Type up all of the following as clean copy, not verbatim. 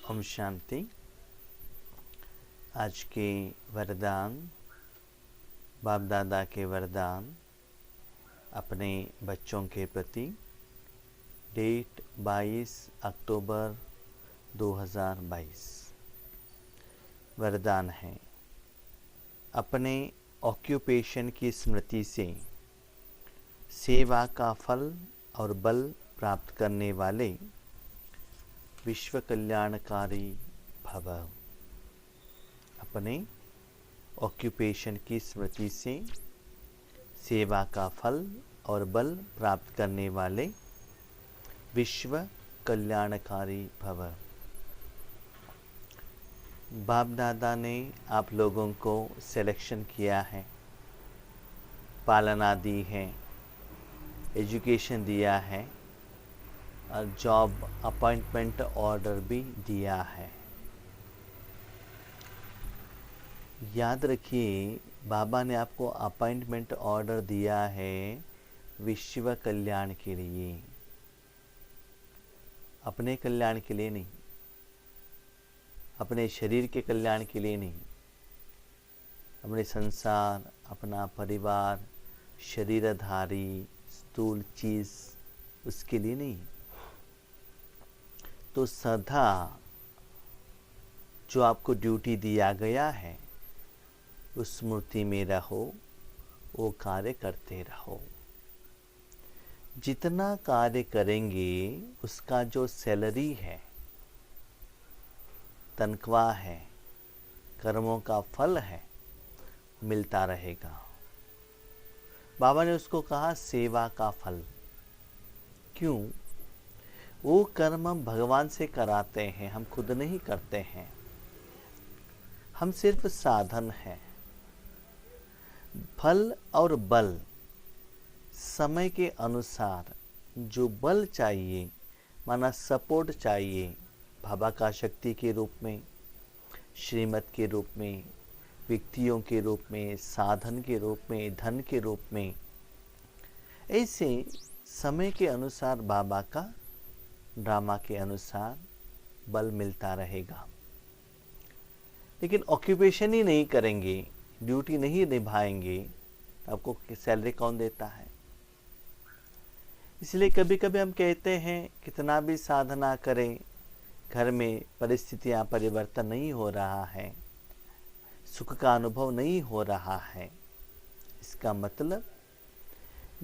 ओम शांति। आज के वरदान, बाप दादा के वरदान अपने बच्चों के प्रति। डेट 22 अक्टूबर 2022। वरदान है, अपने ऑक्यूपेशन की स्मृति से सेवा का फल और बल प्राप्त करने वाले विश्व कल्याणकारी भव। अपने ऑक्यूपेशन की स्मृति से सेवा का फल और बल प्राप्त करने वाले विश्व कल्याणकारी भव। बाप दादा ने आप लोगों को सिलेक्शन किया है, पालना दी है, एजुकेशन दिया है और जॉब अपॉइंटमेंट ऑर्डर भी दिया है। याद रखिए, बाबा ने आपको अपॉइंटमेंट ऑर्डर दिया है विश्व कल्याण के लिए, अपने कल्याण के लिए नहीं, अपने शरीर के कल्याण के लिए नहीं, अपने संसार, अपना परिवार, शरीरधारी स्थूल चीज उसके लिए नहीं। तो सदा जो आपको ड्यूटी दिया गया है उस स्मृति में रहो, वो कार्य करते रहो। जितना कार्य करेंगे उसका जो सैलरी है, तनख्वाह है, कर्मों का फल है, मिलता रहेगा। बाबा ने उसको कहा सेवा का फल। क्यों? वो कर्म हम भगवान से कराते हैं, हम खुद नहीं करते हैं। हम सिर्फ साधन हैं। फल और बल समय के अनुसार जो बल चाहिए, माना सपोर्ट चाहिए, बाबा का शक्ति के रूप में, श्रीमत के रूप में, व्यक्तियों के रूप में, साधन के रूप में, धन के रूप में, ऐसे समय के अनुसार बाबा का ड्रामा के अनुसार बल मिलता रहेगा। लेकिन ऑक्यूपेशन ही नहीं करेंगे, ड्यूटी नहीं निभाएंगे, आपको सैलरी कौन देता है? इसलिए कभी कभी हम कहते हैं कितना भी साधना करें, घर में परिस्थितियां परिवर्तन नहीं हो रहा है, सुख का अनुभव नहीं हो रहा है। इसका मतलब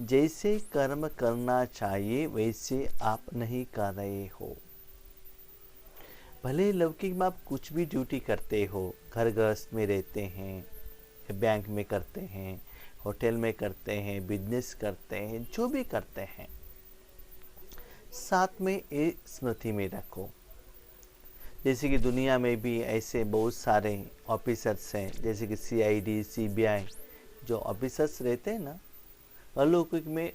जैसे कर्म करना चाहिए वैसे आप नहीं कर रहे हो। भले लौकिक में आप कुछ भी ड्यूटी करते हो, घर गृहस्थ में रहते हैं, बैंक में करते हैं, होटल में करते हैं, बिजनेस करते हैं, जो भी करते हैं, साथ में ये स्मृति में रखो। जैसे कि दुनिया में भी ऐसे बहुत सारे ऑफिसर्स हैं, जैसे कि CID, CBI जो ऑफिसर्स रहते हैं ना, अलौकिक में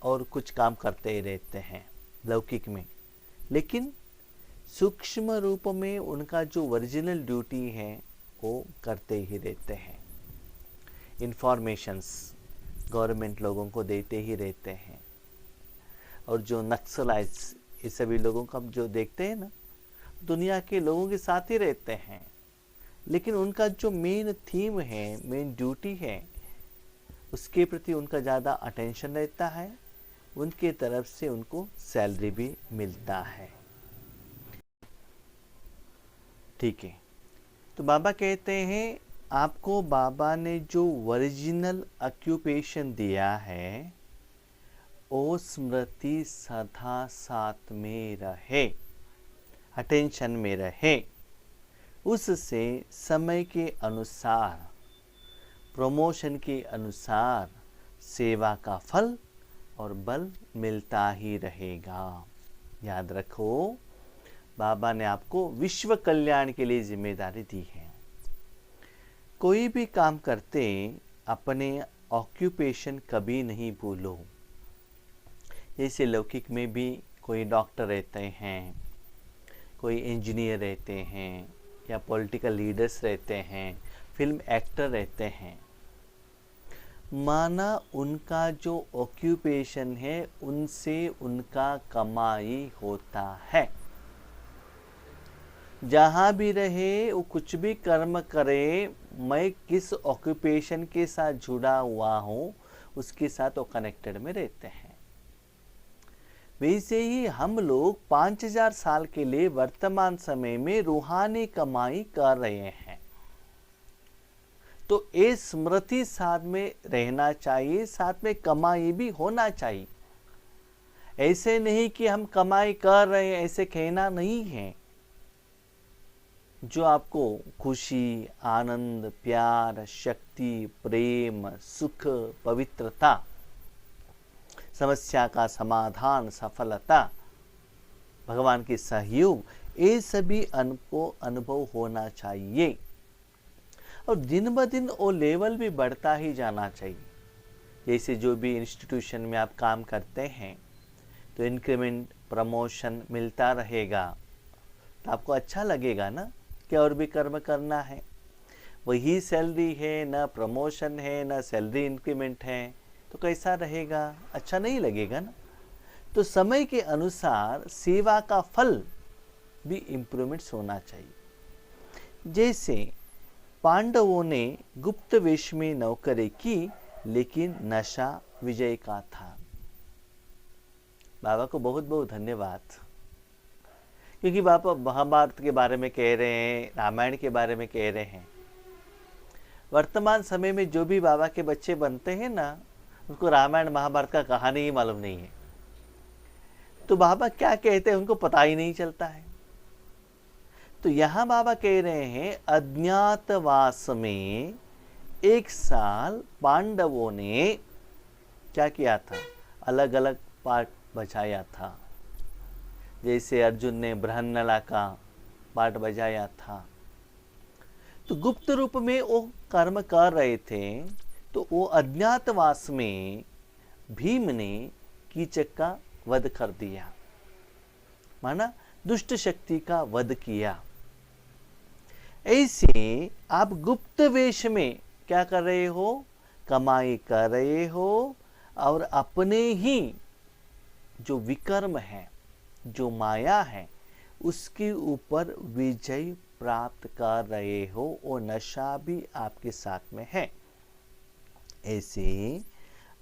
और कुछ काम करते ही रहते हैं लौकिक में, लेकिन सूक्ष्म रूप में उनका जो ओरिजिनल ड्यूटी है वो करते ही रहते हैं। इंफॉर्मेशंस गवर्नमेंट लोगों को देते ही रहते हैं। और जो नक्सलाइट्स, ये सभी लोगों को हम जो देखते हैं ना, दुनिया के लोगों के साथ ही रहते हैं, लेकिन उनका जो मेन थीम है, मेन ड्यूटी है, उसके प्रति उनका ज़्यादा अटेंशन रहता है, उनके तरफ से उनको सैलरी भी मिलता है। ठीक है, तो बाबा कहते हैं आपको बाबा ने जो ओरिजिनल ऑक्यूपेशन दिया है वो स्मृति सदा साथ में रहे, अटेंशन में रहे। उससे समय के अनुसार, प्रमोशन के अनुसार सेवा का फल और बल मिलता ही रहेगा। याद रखो, बाबा ने आपको विश्व कल्याण के लिए जिम्मेदारी दी है। कोई भी काम करते अपने ऑक्यूपेशन कभी नहीं भूलो। जैसे लौकिक में भी कोई डॉक्टर रहते हैं, कोई इंजीनियर रहते हैं, या पॉलिटिकल लीडर्स रहते हैं, फिल्म एक्टर रहते हैं, माना उनका जो ऑक्यूपेशन है उनसे उनका कमाई होता है। जहाँ भी रहे वो कुछ भी कर्म करे, मैं किस ऑक्यूपेशन के साथ जुड़ा हुआ हूँ उसके साथ वो कनेक्टेड में रहते हैं। वैसे ही हम लोग 5000 साल के लिए वर्तमान समय में रूहानी कमाई कर रहे हैं। तो ये स्मृति साथ में रहना चाहिए, साथ में कमाई भी होना चाहिए। ऐसे नहीं कि हम कमाई कर रहे हैं ऐसे कहना नहीं है। जो आपको खुशी, आनंद, प्यार, शक्ति, प्रेम, सुख, पवित्रता, समस्या का समाधान, सफलता, भगवान के सहयोग, ये सभी को अनुभव होना चाहिए। और दिन ब दिन वो लेवल भी बढ़ता ही जाना चाहिए। जैसे जो भी इंस्टीट्यूशन में आप काम करते हैं तो इंक्रीमेंट, प्रमोशन मिलता रहेगा तो आपको अच्छा लगेगा ना कि और भी कर्म करना है। वही सैलरी है, ना प्रमोशन है, ना सैलरी इंक्रीमेंट है, तो कैसा रहेगा? अच्छा नहीं लगेगा ना। तो समय के अनुसार सेवा का फल भी इम्प्रूवमेंट्स होना चाहिए। जैसे पांडवों ने गुप्त वेश में नौकरी की लेकिन नशा विजय का था। बाबा को बहुत बहुत धन्यवाद, क्योंकि बाबा महाभारत के बारे में कह रहे हैं, रामायण के बारे में कह रहे हैं। वर्तमान समय में जो भी बाबा के बच्चे बनते हैं ना, उनको रामायण महाभारत का कहानी ही मालूम नहीं है। तो बाबा क्या कहते हैं उनको पता ही नहीं चलता है। तो यहाँ बाबा कह रहे हैं अज्ञातवास में 1 साल पांडवों ने क्या किया था? अलग अलग पार्ट बजाया था। जैसे अर्जुन ने बृहन्नला का पार्ट बजाया था। तो गुप्त रूप में वो कर्म कर रहे थे। तो वो अज्ञातवास में भीम ने कीचक का वध कर दिया, माना दुष्ट शक्ति का वध किया। ऐसे आप गुप्त वेश में क्या कर रहे हो? कमाई कर रहे हो और अपने ही जो विकर्म है, जो माया है, उसके ऊपर विजय प्राप्त कर रहे हो। वो नशा भी आपके साथ में है। ऐसे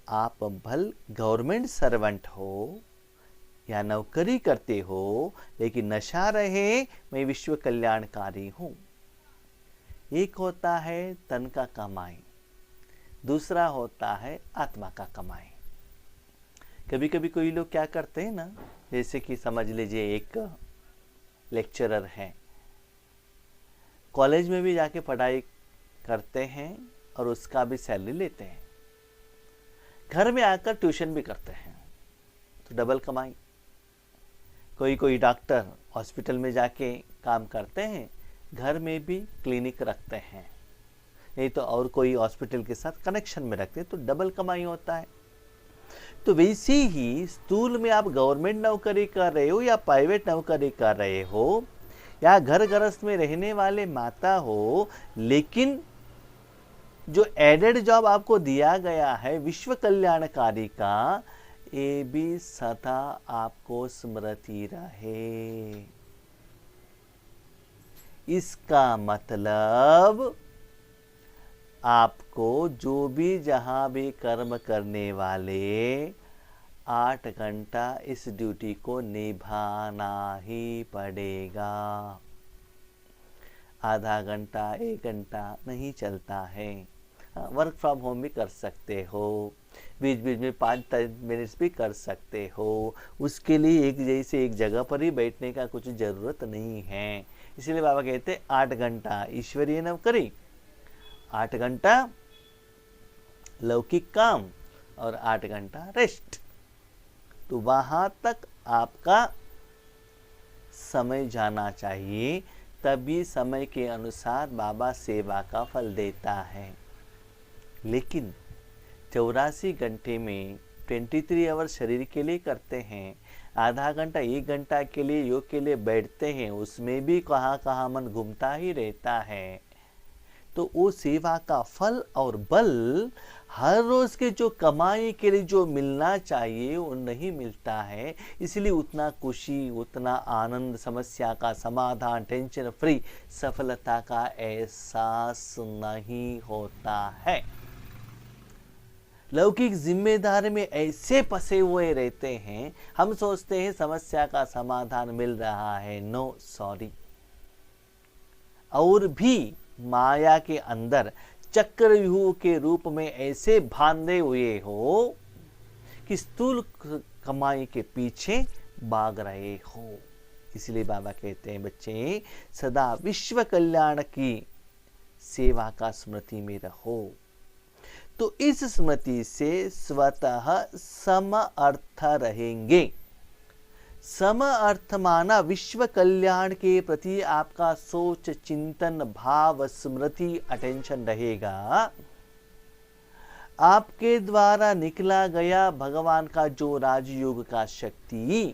आप भल गवर्नमेंट सर्वेंट हो या नौकरी करते हो, लेकिन नशा रहे मैं विश्व कल्याणकारी हूं। एक होता है तन का कमाई, दूसरा होता है आत्मा का कमाई। कभी कभी कोई लोग क्या करते हैं ना, जैसे कि समझ लीजिए एक लेक्चरर है, कॉलेज में भी जाके पढ़ाई करते हैं और उसका भी सैलरी लेते हैं, घर में आकर ट्यूशन भी करते हैं, तो डबल कमाई। कोई डॉक्टर हॉस्पिटल में जाके काम करते हैं, घर में भी क्लिनिक रखते हैं, नहीं तो और कोई हॉस्पिटल के साथ कनेक्शन में रखते हैं, तो डबल कमाई होता है। तो वैसे ही स्थूल में आप गवर्नमेंट नौकरी कर रहे हो या प्राइवेट नौकरी कर रहे हो या घर गृहस्थ में रहने वाले माता हो, लेकिन जो एडेड जॉब आपको दिया गया है विश्व कल्याणकारी का, ये भी सदा आपको स्मृति रहे। इसका मतलब आपको जो भी जहां भी कर्म करने वाले 8 घंटा इस ड्यूटी को निभाना ही पड़ेगा। आधा घंटा, 1 घंटा नहीं चलता है। वर्क फ्रॉम होम भी कर सकते हो, बीच बीच में 5 मिनट्स भी कर सकते हो। उसके लिए एक जगह पर ही बैठने का कुछ ज़रूरत नहीं है। इसलिए बाबा कहते हैं 8 घंटा ईश्वरीय नौकरी, 8 घंटा लौकिक काम और 8 घंटा रेस्ट। तो वहाँ तक आपका समय जाना चाहिए, तभी समय के अनुसार बाबा सेवा का फल देता है। लेकिन 84 घंटे में 23 आवर्स शरीर के लिए करते हैं, आधा घंटा 1 घंटा के लिए योग के लिए बैठते हैं, उसमें भी कहाँ कहाँ मन घूमता ही रहता है। तो वो सेवा का फल और बल हर रोज के जो कमाई के लिए जो मिलना चाहिए वो नहीं मिलता है। इसलिए उतना खुशी, उतना आनंद, समस्या का समाधान, टेंशन फ्री सफलता का एहसास नहीं होता है। लौकिक जिम्मेदारी में ऐसे फंसे हुए रहते हैं, हम सोचते हैं समस्या का समाधान मिल रहा है। No sorry. और भी माया के अंदर चक्रव्यूह के रूप में ऐसे बांधे हुए हो कि स्थूल कमाई के पीछे भाग रहे हो। इसलिए बाबा कहते हैं बच्चे सदा विश्व कल्याण की सेवा का स्मृति में रहो। तो इस स्मृति से स्वतः सम अर्थ रहेंगे। सम अर्थ माना विश्व कल्याण के प्रति आपका सोच, चिंतन, भाव, स्मृति, अटेंशन रहेगा। आपके द्वारा निकला गया भगवान का जो राजयोग का शक्ति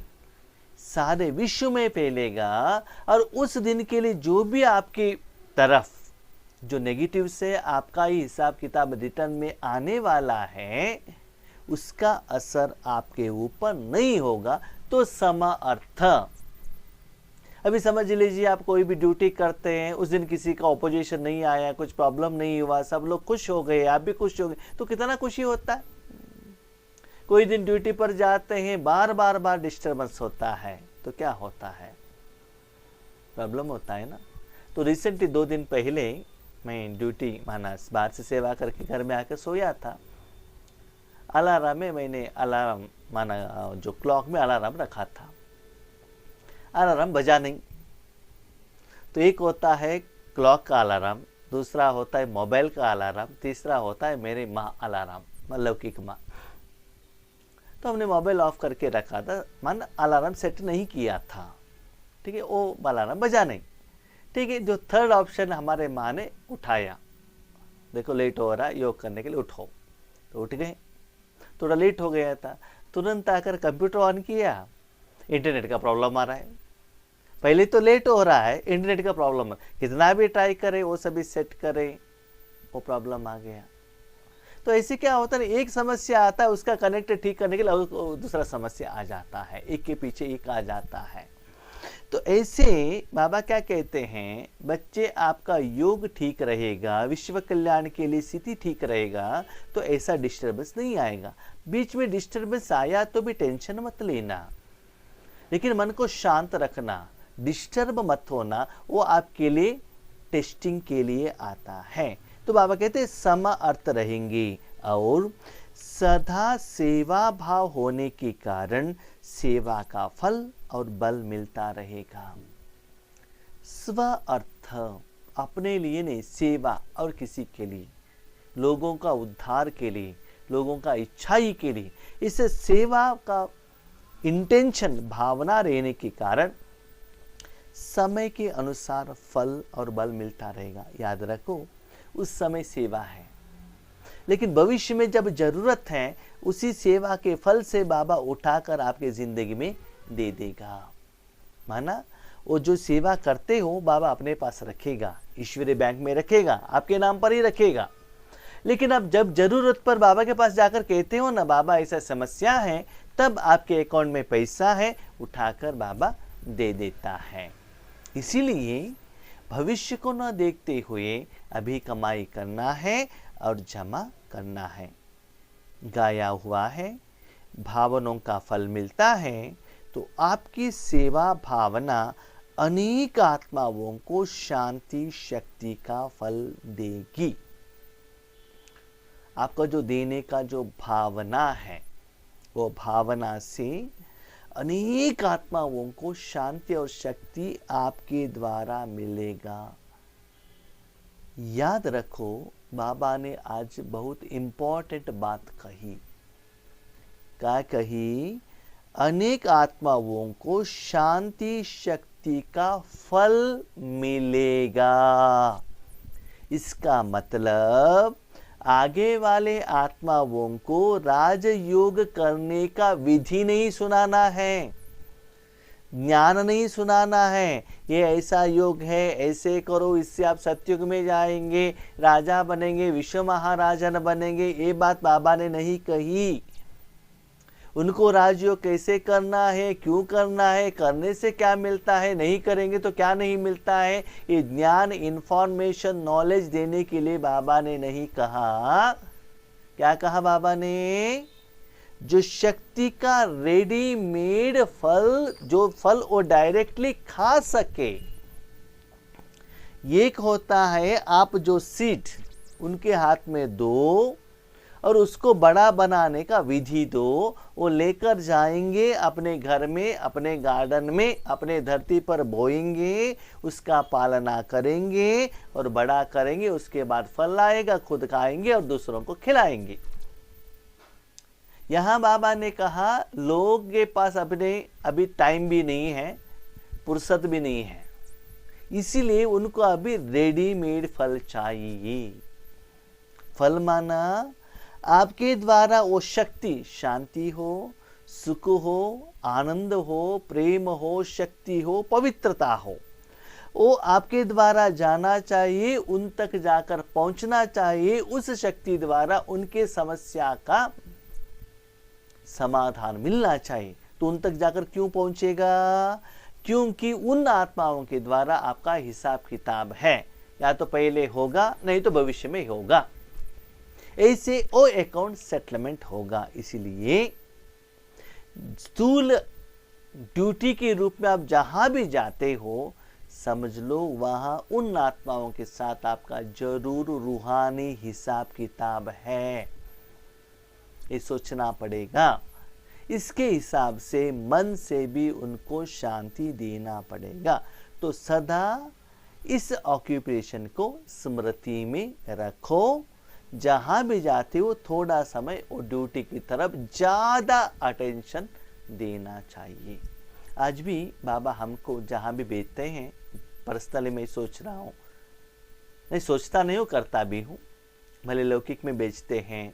सारे विश्व में फैलेगा और उस दिन के लिए जो भी आपके तरफ जो नेगेटिव से आपका ही हिसाब किताब रिटर्न में आने वाला है उसका असर आपके ऊपर नहीं होगा। तो सम अर्थ। अभी समझ लीजिए आप कोई भी ड्यूटी करते हैं, उस दिन किसी का ऑपोजिशन नहीं आया, कुछ प्रॉब्लम नहीं हुआ, सब लोग खुश हो गए, आप भी खुश हो गए, तो कितना खुशी होता है। कोई दिन ड्यूटी पर जाते हैं, बार डिस्टर्बेंस होता है, तो क्या होता है, प्रॉब्लम होता है ना। तो रिसेंटली 2 दिन पहले मैं ड्यूटी माना बाहर से सेवा करके घर में आकर सोया था। अलार्म में मैंने अलार्म माना जो क्लॉक में अलार्म रखा था, अलार्म बजा नहीं। तो एक होता है क्लॉक का अलार्म, दूसरा होता है मोबाइल का अलार्म, तीसरा होता है मेरे माँ अलार्म, लौकिक माँ। तो हमने मोबाइल ऑफ करके रखा था, मान अलार्म सेट नहीं किया था, ठीक है, वो अलार्म बजा नहीं, ठीक है। जो थर्ड ऑप्शन हमारे माँ ने उठाया, देखो लेट हो रहा है, योग करने के लिए उठो, तो उठ गए। थोड़ा लेट हो गया था, तुरंत आकर कंप्यूटर ऑन किया, इंटरनेट का प्रॉब्लम आ रहा है। पहले तो लेट हो रहा है, इंटरनेट का प्रॉब्लम, कितना भी ट्राई करे, वो सभी सेट करे, वो प्रॉब्लम आ गया। तो ऐसे क्या होता है, एक समस्या आता है, उसका कनेक्ट ठीक करने के लिए दूसरा समस्या आ जाता है, एक के पीछे एक आ जाता है। तो ऐसे बाबा क्या कहते हैं, बच्चे आपका योग ठीक रहेगा, विश्व कल्याण के लिए स्थिति ठीक रहेगा, तो ऐसा डिस्टर्बेंस नहीं आएगा। बीच में डिस्टर्बेंस आया तो भी टेंशन मत लेना, लेकिन मन को शांत रखना, डिस्टर्ब मत होना, वो आपके लिए टेस्टिंग के लिए आता है। तो बाबा कहते हैं सम अर्थ रहेंगे और सदा सेवा भाव होने के कारण सेवा का फल और बल मिलता रहेगा। स्व अर्थ अपने लिए नहीं, सेवा और किसी के लिए, लोगों का उद्धार के लिए, लोगों का इच्छाई के लिए, इस सेवा का इंटेंशन भावना रहने के कारण समय के अनुसार फल और बल मिलता रहेगा। याद रखो उस समय सेवा है, लेकिन भविष्य में जब जरूरत है उसी सेवा के फल से बाबा उठाकर आपके जिंदगी में दे देगा। माना वो जो सेवा करते हो बाबा अपने पास रखेगा, ईश्वरीय बैंक में रखेगा, आपके नाम पर ही रखेगा। लेकिन अब जब जरूरत पर बाबा के पास जाकर कहते हो ना बाबा ऐसा समस्या है, तब आपके अकाउंट में पैसा है, उठाकर बाबा दे देता है। इसीलिए भविष्य को न देखते हुए अभी कमाई करना है और जमा करना है। गाया हुआ है, भावनाओं का फल मिलता है, तो आपकी सेवा भावना अनेक आत्माओं को शांति शक्ति का फल देगी। आपका जो देने का जो भावना है, वो भावना से अनेक आत्माओं को शांति और शक्ति आपके द्वारा मिलेगा। याद रखो बाबा ने आज बहुत इंपॉर्टेंट बात कही। क्या कही? अनेक आत्माओं को शांति शक्ति का फल मिलेगा। इसका मतलब आगे वाले आत्माओं को राजयोग करने का विधि नहीं सुनाना है। ज्ञान नहीं सुनाना है, ये ऐसा योग है, ऐसे करो, इससे आप सतयुग में जाएंगे, राजा बनेंगे, विश्व महाराजन बनेंगे, ये बात बाबा ने नहीं कही। उनको राजयोग कैसे करना है, क्यों करना है, करने से क्या मिलता है, नहीं करेंगे तो क्या नहीं मिलता है, ये ज्ञान, इंफॉर्मेशन, नॉलेज देने के लिए बाबा ने नहीं कहा। क्या कहा बाबा ने? जो शक्ति का रेडीमेड फल, जो फल वो डायरेक्टली खा सके। एक होता है आप जो सीड उनके हाथ में दो और उसको बड़ा बनाने का विधि दो, वो लेकर जाएंगे अपने घर में, अपने गार्डन में, अपने धरती पर बोएंगे, उसका पालना करेंगे और बड़ा करेंगे, उसके बाद फल आएगा, खुद खाएंगे और दूसरों को खिलाएंगे। यहाँ बाबा ने कहा लोग के पास अपने अभी टाइम भी नहीं है, फुर्सत भी नहीं है, इसीलिए उनको अभी रेडीमेड फल चाहिए। फल माना आपके द्वारा वो शक्ति, शांति हो, सुख हो, आनंद हो, प्रेम हो, शक्ति हो, पवित्रता हो, वो आपके द्वारा जाना चाहिए, उन तक जाकर पहुंचना चाहिए। उस शक्ति द्वारा उनके समस्या का समाधान मिलना चाहिए। तो उन तक जाकर क्यों पहुंचेगा? क्योंकि उन आत्माओं के द्वारा आपका हिसाब किताब है, या तो पहले होगा नहीं तो भविष्य में होगा, ऐसे वो अकाउंट सेटलमेंट होगा। इसीलिए स्थूल ड्यूटी के रूप में आप जहां भी जाते हो, समझ लो वहां उन आत्माओं के साथ आपका जरूर रूहानी हिसाब किताब है, ये सोचना पड़ेगा। इसके हिसाब से मन से भी उनको शांति देना पड़ेगा। तो सदा इस ऑक्यूपेशन को स्मृति में रखो, जहां भी जाते हो थोड़ा समय और ड्यूटी की तरफ ज़्यादा अटेंशन देना चाहिए। आज भी बाबा हमको जहां भी भेजते हैं, पर्सनली मैं सोच रहा हूँ, नहीं सोचता नहीं हूँ, करता भी हूँ, भले लौकिक में भेजते हैं,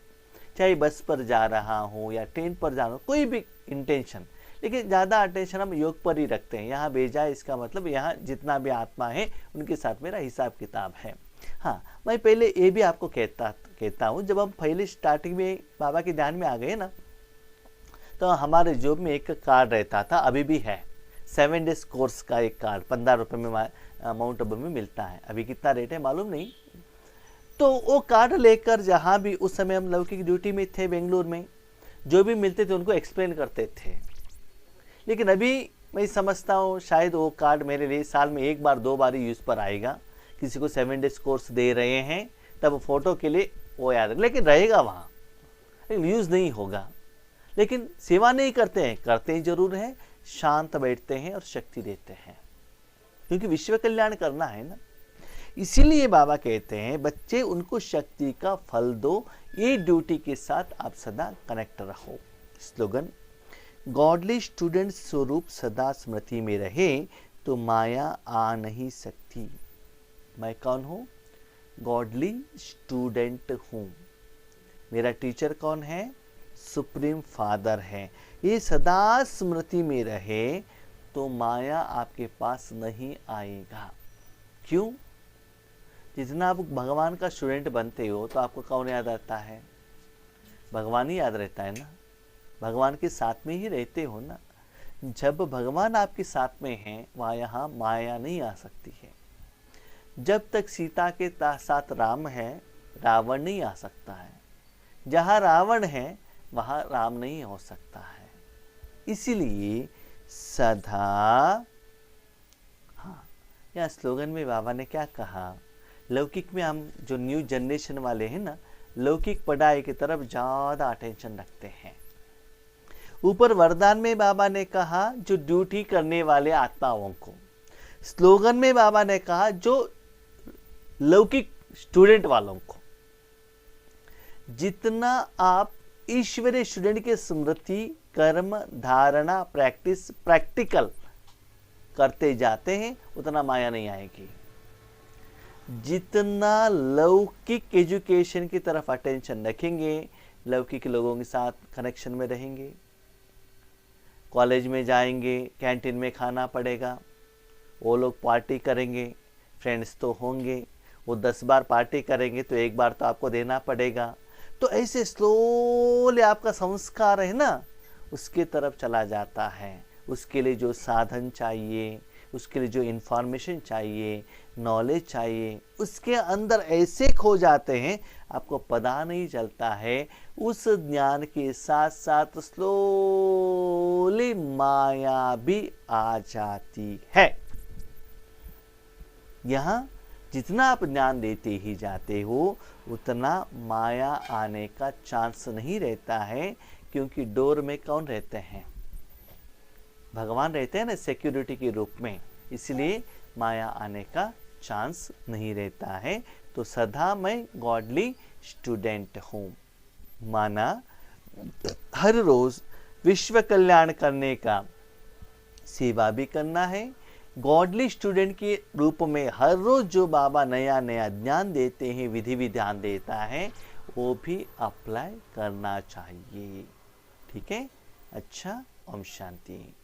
चाहे बस पर जा रहा हूँ या ट्रेन पर जा रहा हूँ, कोई भी इंटेंशन, लेकिन ज़्यादा अटेंशन हम योग पर ही रखते हैं। यहाँ भेजा है इसका मतलब यहाँ जितना भी आत्मा है उनके साथ मेरा हिसाब किताब है। हाँ, मैं पहले ये भी आपको कहता हूँ, जब हम पहले स्टार्टिंग में बाबा के ध्यान में आ गए ना, तो हमारे जॉब में एक कार्ड रहता था, अभी भी है, 7 डेज कोर्स का एक कार्ड 15 रुपये में माउंट आबू में मिलता है। अभी कितना रेट है मालूम नहीं। तो वो कार्ड लेकर जहाँ भी, उस समय हम लौकिक ड्यूटी में थे बेंगलुरु में, जो भी मिलते थे उनको एक्सप्लेन करते थे। लेकिन अभी मैं समझता हूँ शायद वो कार्ड मेरे लिए साल में 1 बार 2 बार ही यूज़ पर आएगा। किसी को 7 डेज कोर्स दे रहे हैं तब फोटो के लिए वो याद है, लेकिन रहेगा वहाँ, लेकिन यूज़ नहीं होगा। लेकिन सेवा नहीं करते हैं, करते ही जरूर हैं, शांत बैठते हैं और शक्ति देते हैं, क्योंकि विश्व कल्याण करना है ना। इसीलिए बाबा कहते हैं बच्चे उनको शक्ति का फल दो, ये ड्यूटी के साथ आप सदा कनेक्ट रहो। स्लोगन, गॉडली स्टूडेंट स्वरूप सदा स्मृति में रहे तो माया आ नहीं सकती। मैं कौन हूँ? गॉडली स्टूडेंट हूँ। मेरा टीचर कौन है? सुप्रीम फादर है। ये सदा स्मृति में रहे तो माया आपके पास नहीं आएगा। क्यों? जितना आप भगवान का स्टूडेंट बनते हो तो आपको कौन याद आता है? भगवान ही याद रहता है ना, भगवान के साथ में ही रहते हो ना। जब भगवान आपके साथ में है वहाँ यहाँ माया नहीं आ सकती है। जब तक सीता के साथ राम है, रावण नहीं आ सकता है। जहाँ रावण है वहाँ राम नहीं हो सकता है। इसीलिए सदा, हाँ, यह स्लोगन में बाबा ने क्या कहा, लौकिक में हम जो न्यू जनरेशन वाले हैं ना, लौकिक पढ़ाई की तरफ ज़्यादा अटेंशन रखते हैं। ऊपर वरदान में बाबा ने कहा जो ड्यूटी करने वाले आत्माओं को, स्लोगन में बाबा ने कहा जो लौकिक स्टूडेंट वालों को। जितना आप ईश्वरीय स्टूडेंट के स्मृति, कर्म, धारणा, प्रैक्टिकल करते जाते हैं उतना माया नहीं आएगी। जितना लौकिक एजुकेशन की तरफ अटेंशन रखेंगे, लौकिक लोगों के साथ कनेक्शन में रहेंगे, कॉलेज में जाएंगे, कैंटीन में खाना पड़ेगा, वो लोग पार्टी करेंगे, फ्रेंड्स तो होंगे, वो 10 बार पार्टी करेंगे तो एक बार तो आपको देना पड़ेगा। तो ऐसे स्लोली आपका संस्कार है ना उसके तरफ चला जाता है। उसके लिए जो साधन चाहिए, उसके लिए जो इन्फॉर्मेशन चाहिए, नॉलेज चाहिए, उसके अंदर ऐसे खो जाते हैं आपको पता नहीं चलता है। उस ज्ञान के साथ साथ स्लोली माया भी आ जाती है। यहाँ जितना आप ज्ञान देते ही जाते हो उतना माया आने का चांस नहीं रहता है, क्योंकि डोर में कौन रहते हैं? भगवान रहते हैं ना सिक्योरिटी के रूप में, इसलिए माया आने का चांस नहीं रहता है। तो सदा मैं गॉडली स्टूडेंट हूँ। माना हर रोज विश्व कल्याण करने का सेवा भी करना है। गॉडली स्टूडेंट के रूप में हर रोज जो बाबा नया नया ज्ञान देते हैं, विधि विधान देता है, वो भी अप्लाई करना चाहिए। ठीक है? अच्छा, ओम शांति।